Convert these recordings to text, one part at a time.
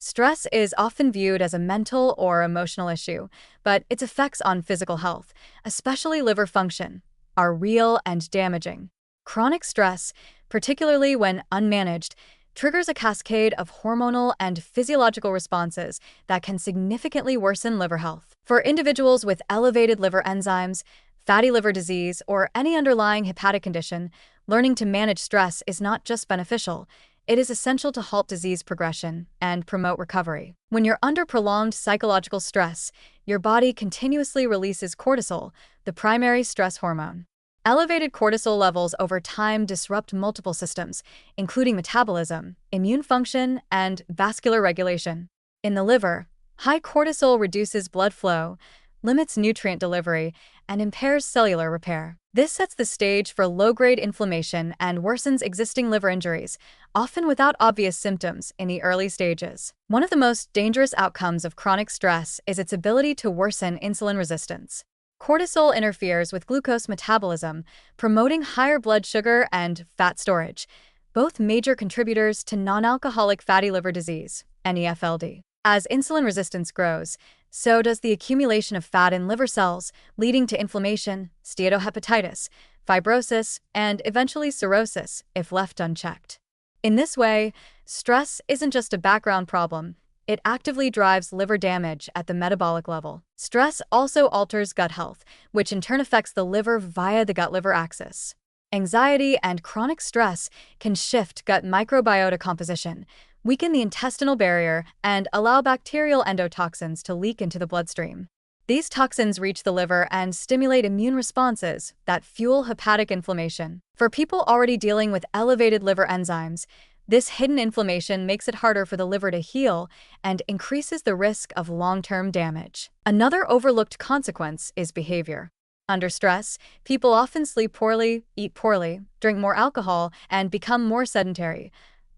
Stress is often viewed as a mental or emotional issue, but its effects on physical health, especially liver function, are real and damaging. Chronic stress, particularly when unmanaged, triggers a cascade of hormonal and physiological responses that can significantly worsen liver health. For individuals with elevated liver enzymes, fatty liver disease, or any underlying hepatic condition, learning to manage stress is not just beneficial, it is essential to halt disease progression and promote recovery. When you're under prolonged psychological stress, your body continuously releases cortisol, the primary stress hormone. Elevated cortisol levels over time disrupt multiple systems, including metabolism, immune function, and vascular regulation. In the liver, high cortisol reduces blood flow, limits nutrient delivery, and impairs cellular repair. This sets the stage for low-grade inflammation and worsens existing liver injuries, often without obvious symptoms in the early stages. One of the most dangerous outcomes of chronic stress is its ability to worsen insulin resistance. Cortisol interferes with glucose metabolism, promoting higher blood sugar and fat storage, both major contributors to non-alcoholic fatty liver disease, NEFLD. As insulin resistance grows, so does the accumulation of fat in liver cells, leading to inflammation, steatohepatitis, fibrosis, and eventually cirrhosis if left unchecked. In this way, stress isn't just a background problem, it actively drives liver damage at the metabolic level. Stress also alters gut health, which in turn affects the liver via the gut-liver axis. Anxiety and chronic stress can shift gut microbiota composition, weaken the intestinal barrier, and allow bacterial endotoxins to leak into the bloodstream. These toxins reach the liver and stimulate immune responses that fuel hepatic inflammation. For people already dealing with elevated liver enzymes, this hidden inflammation makes it harder for the liver to heal and increases the risk of long-term damage. Another overlooked consequence is behavior. Under stress, people often sleep poorly, eat poorly, drink more alcohol, and become more sedentary,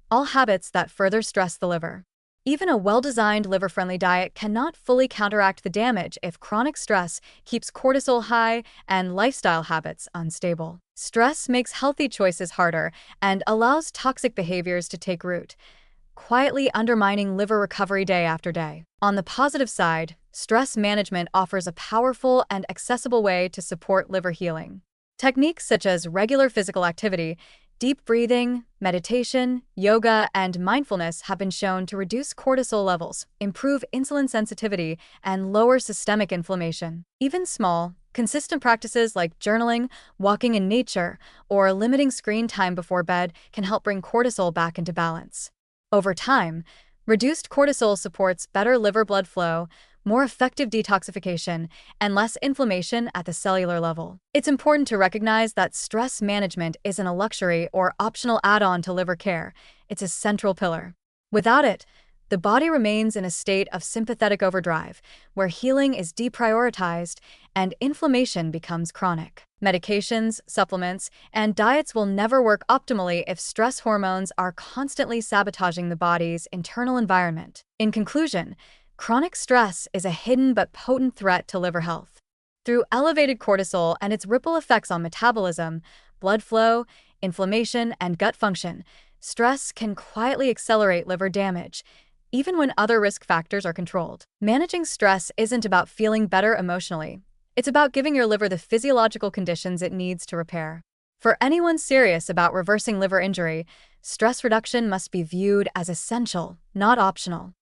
all habits that further stress the liver. Even a well-designed liver-friendly diet cannot fully counteract the damage if chronic stress keeps cortisol high and lifestyle habits unstable. Stress makes healthy choices harder and allows toxic behaviors to take root, quietly undermining liver recovery day after day. On the positive side, stress management offers a powerful and accessible way to support liver healing. Techniques such as regular physical activity, deep breathing, meditation, yoga, and mindfulness have been shown to reduce cortisol levels, improve insulin sensitivity, and lower systemic inflammation. Even small, consistent practices like journaling, walking in nature, or limiting screen time before bed can help bring cortisol back into balance. Over time, reduced cortisol supports better liver blood flow, more effective detoxification, and less inflammation at the cellular level. It's important to recognize that stress management isn't a luxury or optional add-on to liver care. It's a central pillar. Without it, the body remains in a state of sympathetic overdrive, where healing is deprioritized and inflammation becomes chronic. Medications, supplements, and diets will never work optimally if stress hormones are constantly sabotaging the body's internal environment. In conclusion, chronic stress is a hidden but potent threat to liver health. Through elevated cortisol and its ripple effects on metabolism, blood flow, inflammation, and gut function, stress can quietly accelerate liver damage, even when other risk factors are controlled. Managing stress isn't about feeling better emotionally. It's about giving your liver the physiological conditions it needs to repair. For anyone serious about reversing liver injury, stress reduction must be viewed as essential, not optional.